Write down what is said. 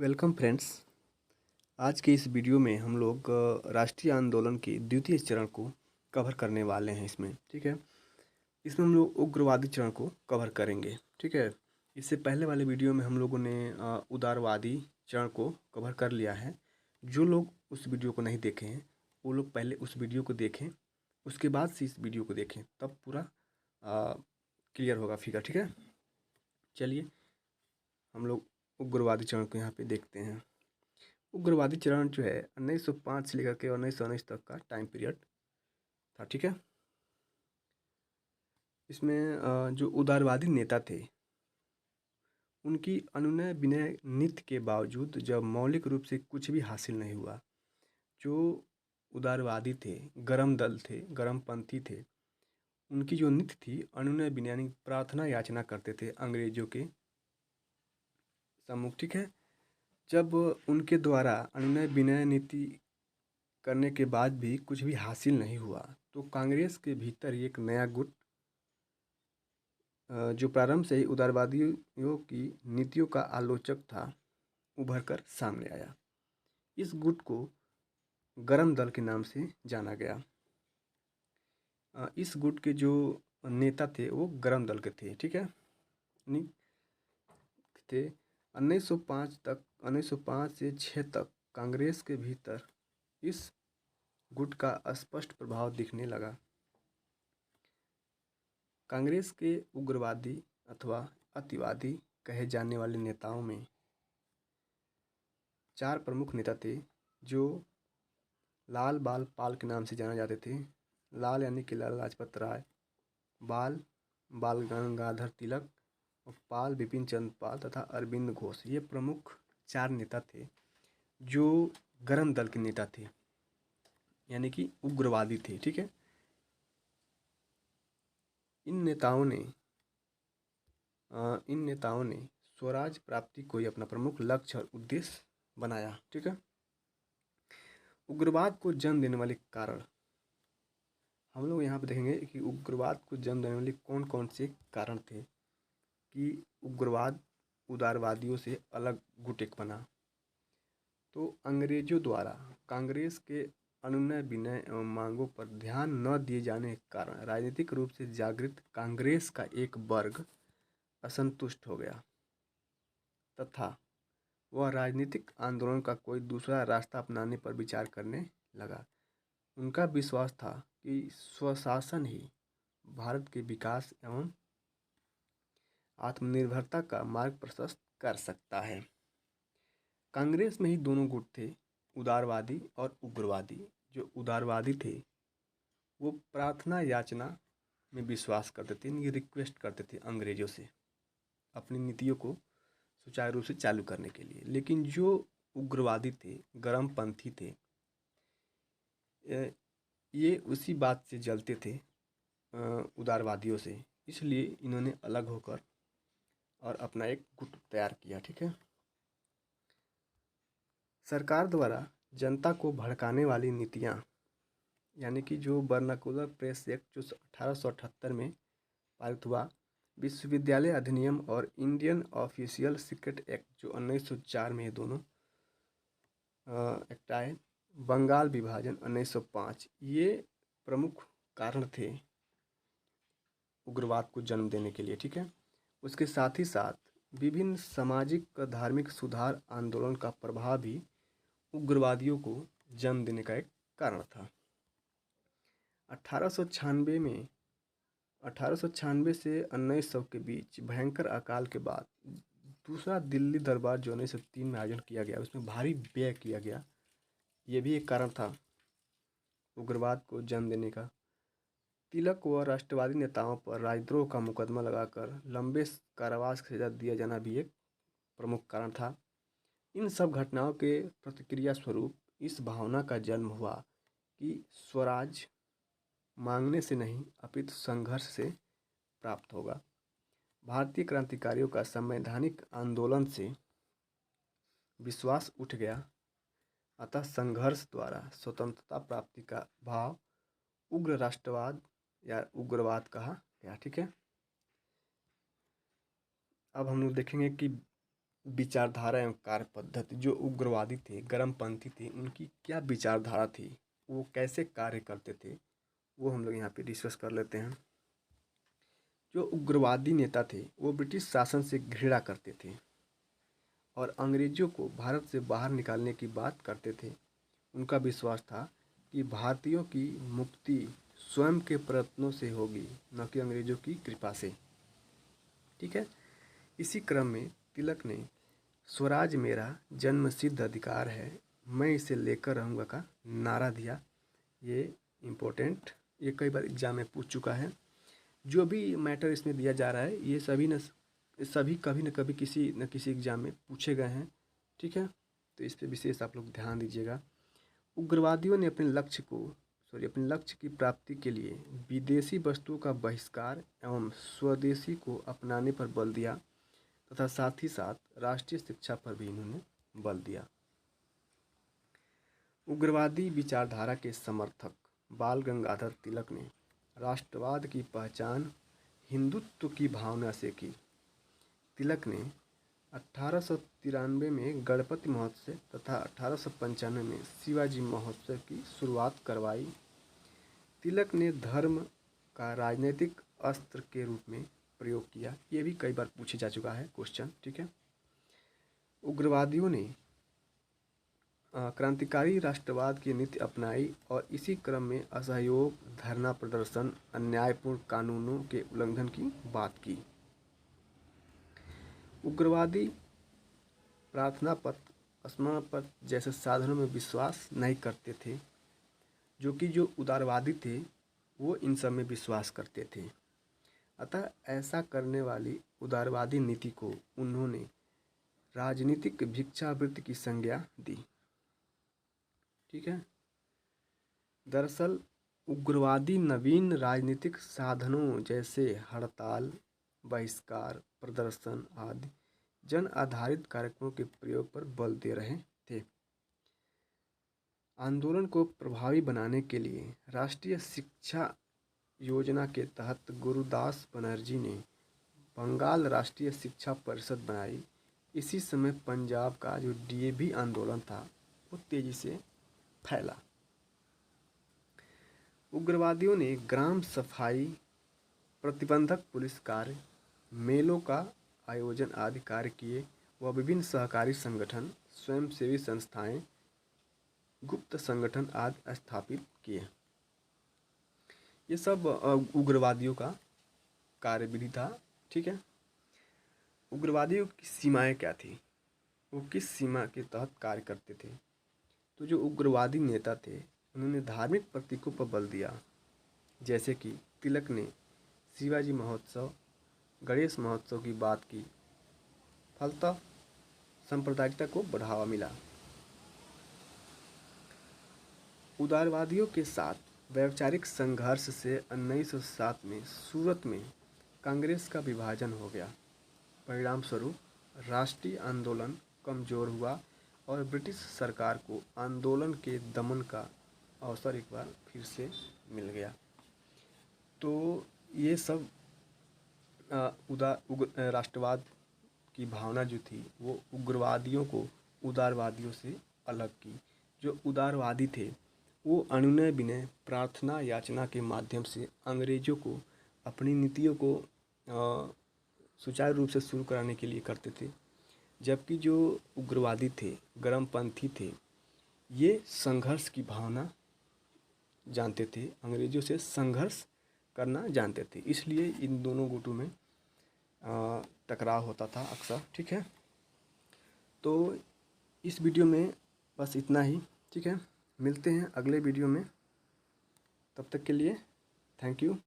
Welcome friends. आज के इस वीडियो में हम लोग राष्ट्रीय आंदोलन के द्वितीय चरण को कवर करने वाले हैं इसमें। ठीक है, इसमें हम लोग उग्रवादी चरण को कवर करेंगे। ठीक है, इससे पहले वाले वीडियो में हम लोगों ने उदारवादी चरण को कवर कर लिया है। जो लोग उस वीडियो को नहीं देखे हैं वो लोग पहले उस वीडियो को देखें, उसके बाद से इस वीडियो को देखें, तब पूरा क्लियर होगा फिगर। ठीक है, चलिए हम लोग उग्रवादी चरण को यहाँ पे देखते हैं। उग्रवादी चरण जो है 1905 से लेकर के 1919 तक का टाइम पीरियड था। ठीक है, इसमें जो उदारवादी नेता थे उनकी अनुनय विनय नीति के बावजूद जब मौलिक रूप से कुछ भी हासिल नहीं हुआ, जो उदारवादी थे, गरम दल थे, गरमपंथी थे, उनकी जो नीति थी अनुनय विनय यानी प्रार्थना याचना करते थे अंग्रेजों के सम्मुख। ठीक है, जब उनके द्वारा अनुनय विनय नीति करने के बाद भी कुछ भी हासिल नहीं हुआ तो कांग्रेस के भीतर एक नया गुट जो प्रारंभ से ही उदारवादियों की नीतियों का आलोचक था उभर कर सामने आया। इस गुट को गरम दल के नाम से जाना गया। इस गुट के जो नेता थे वो गरम दल के थे। ठीक है, थे 1905 तक, 1905 से 6 तक कांग्रेस के भीतर इस गुट का स्पष्ट प्रभाव दिखने लगा। कांग्रेस के उग्रवादी अथवा अतिवादी कहे जाने वाले नेताओं में 4 प्रमुख नेता थे जो लाल बाल पाल के नाम से जाने जाते थे। लाल यानी कि लाला लाजपत राय, बाल बाल गंगाधर तिलक और पाल बिपिन चंद्र पाल तथा अरविंद घोष। ये प्रमुख 4 नेता थे जो गरम दल के नेता थे यानी कि उग्रवादी थे। ठीक है, इन नेताओं ने स्वराज प्राप्ति को ही अपना प्रमुख लक्ष्य और उद्देश्य बनाया। ठीक है, उग्रवाद को जन्म देने वाले कारण हम लोग यहाँ पे देखेंगे कि उग्रवाद को जन्म देने वाले कौन कौन से कारण थे कि उग्रवाद उदारवादियों से अलग गुट एक बना। तो अंग्रेजों द्वारा कांग्रेस के अनुनय विनय एवं मांगों पर ध्यान न दिए जाने के कारण राजनीतिक रूप से जागृत कांग्रेस का एक वर्ग असंतुष्ट हो गया तथा वह राजनीतिक आंदोलन का कोई दूसरा रास्ता अपनाने पर विचार करने लगा। उनका विश्वास था कि स्वशासन ही भारत के विकास एवं आत्मनिर्भरता का मार्ग प्रशस्त कर सकता है। कांग्रेस में ही दोनों गुट थे, उदारवादी और उग्रवादी। जो उदारवादी थे वो प्रार्थना याचना में विश्वास करते थे, इनकी रिक्वेस्ट करते थे अंग्रेजों से अपनी नीतियों को सुचारू रूप से चालू करने के लिए। लेकिन जो उग्रवादी थे, गरमपंथी थे, ये उसी बात से जलते थे उदारवादियों से, इसलिए इन्होंने अलग होकर और अपना एक गुट तैयार किया। ठीक है, सरकार द्वारा जनता को भड़काने वाली नीतियाँ यानी कि जो वर्नाकुलर प्रेस एक्ट जो 1878 में पारित हुआ, विश्वविद्यालय अधिनियम और इंडियन ऑफिशियल सीक्रेट एक्ट जो 1904 में ये दोनों एक्ट आए, बंगाल विभाजन 1905, ये प्रमुख कारण थे उग्रवाद को जन्म देने के लिए। ठीक है, उसके साथ ही साथ विभिन्न सामाजिक व धार्मिक सुधार आंदोलन का प्रभाव भी उग्रवादियों को जन्म देने का एक कारण था। 1896 से 1900 के बीच भयंकर अकाल के बाद दूसरा दिल्ली दरबार जो 1903 में आयोजन किया गया, उसमें भारी व्यय किया गया। ये भी एक कारण था उग्रवाद को जन्म देने का। तिलक व राष्ट्रवादी नेताओं पर राजद्रोह का मुकदमा लगाकर लंबे कारावास की सजा दिया जाना भी एक प्रमुख कारण था। इन सब घटनाओं के प्रतिक्रिया स्वरूप इस भावना का जन्म हुआ कि स्वराज मांगने से नहीं अपितु संघर्ष से प्राप्त होगा। भारतीय क्रांतिकारियों का संवैधानिक आंदोलन से विश्वास उठ गया, अतः संघर्ष द्वारा स्वतंत्रता प्राप्ति का भाव उग्र राष्ट्रवाद या उग्रवाद कहा गया। ठीक है, अब हम लोग देखेंगे कि विचारधारा एवं कार्य पद्धति, जो उग्रवादी थे, गर्मपंथी थे, उनकी क्या विचारधारा थी, वो कैसे कार्य करते थे, वो हम लोग यहाँ पे डिस्कस कर लेते हैं। जो उग्रवादी नेता थे वो ब्रिटिश शासन से घृणा करते थे और अंग्रेजों को भारत से बाहर निकालने की बात करते थे। उनका विश्वास था कि भारतीयों की मुक्ति स्वयं के प्रयत्नों से होगी, न कि अंग्रेजों की कृपा से। ठीक है। इसी क्रम में तिलक ने स्वराज मेरा जन्मसिद्ध अधिकार है, मैं इसे लेकर रहूँगा का नारा दिया। ये इम्पोर्टेंट, ये कई बार एग्जाम में पूछ चुका है। जो भी मैटर इसमें दिया जा रहा है ये सभी कभी न कभी किसी न किसी एग्जाम में पूछे गए हैं। ठीक है, तो इस पर विशेष आप लोग ध्यान दीजिएगा। उग्रवादियों ने अपने लक्ष्य की प्राप्ति के लिए विदेशी वस्तुओं का बहिष्कार एवं स्वदेशी को अपनाने पर बल दिया तथा साथ ही साथ राष्ट्रीय शिक्षा पर भी इन्होंने बल दिया। उग्रवादी विचारधारा के समर्थक बाल गंगाधर तिलक ने राष्ट्रवाद की पहचान हिंदुत्व की भावना से की। तिलक ने 1893 में गणपति महोत्सव तथा 1895 में शिवाजी महोत्सव की शुरुआत करवाई। तिलक ने धर्म का राजनीतिक अस्त्र के रूप में प्रयोग किया। ये भी कई बार पूछे जा चुका है क्वेश्चन। ठीक है। उग्रवादियों ने क्रांतिकारी राष्ट्रवाद की नीति अपनाई और इसी क्रम में असहयोग, धरना प्रदर्शन, अन्यायपूर्ण कानूनों के उल्लंघन की बात की। उग्रवादी प्रार्थना पत्र, स्मरण पत्र जैसे साधनों में विश्वास नहीं करते थे, जो उदारवादी थे वो इन सब में विश्वास करते थे। अतः ऐसा करने वाली उदारवादी नीति को उन्होंने राजनीतिक भिक्षावृत्ति की संज्ञा दी। ठीक है। दरअसल उग्रवादी नवीन राजनीतिक साधनों जैसे हड़ताल, बहिष्कार, प्रदर्शन आदि जन आधारित कार्यक्रमों के प्रयोग पर बल दे रहे थे। आंदोलन को प्रभावी बनाने के लिए राष्ट्रीय शिक्षा योजना के तहत गुरुदास बनर्जी ने बंगाल राष्ट्रीय शिक्षा परिषद बनाई। इसी समय पंजाब का जो डीएवी आंदोलन था वो तेजी से फैला। उग्रवादियों ने ग्राम सफाई, प्रतिबंधक पुलिस कार्य, मेलों का आयोजन आदि कार्य किए व विभिन्न सहकारी संगठन, स्वयंसेवी संस्थाएं, गुप्त संगठन आदि स्थापित किए। ये सब उग्रवादियों का कार्यविधि था। ठीक है। उग्रवादियों की सीमाएं क्या थी, वो किस सीमा के तहत कार्य करते थे? तो जो उग्रवादी नेता थे उन्होंने धार्मिक प्रतीकों पर बल दिया, जैसे कि तिलक ने शिवाजी महोत्सव, गणेश महोत्सव की बात की। फलतः सांप्रदायिकता को बढ़ावा मिला। उदारवादियों के साथ वैचारिक संघर्ष से 1907 में सूरत में कांग्रेस का विभाजन हो गया। परिणाम स्वरूप राष्ट्रीय आंदोलन कमजोर हुआ और ब्रिटिश सरकार को आंदोलन के दमन का अवसर एक बार फिर से मिल गया। तो ये सब राष्ट्रवाद की भावना जो थी वो उग्रवादियों को उदारवादियों से अलग की। जो उदारवादी थे वो अनुनय विनय, प्रार्थना याचना के माध्यम से अंग्रेजों को अपनी नीतियों को सुचारू रूप से शुरू कराने के लिए करते थे, जबकि जो उग्रवादी थे, गर्मपंथी थे, ये संघर्ष की भावना जानते थे, अंग्रेजों से संघर्ष करना जानते थे। इसलिए इन दोनों गुटों में टकराव होता था अक्सर। ठीक है। तो इस वीडियो में बस इतना ही। ठीक है, मिलते हैं अगले वीडियो में। तब तक के लिए थैंक यू।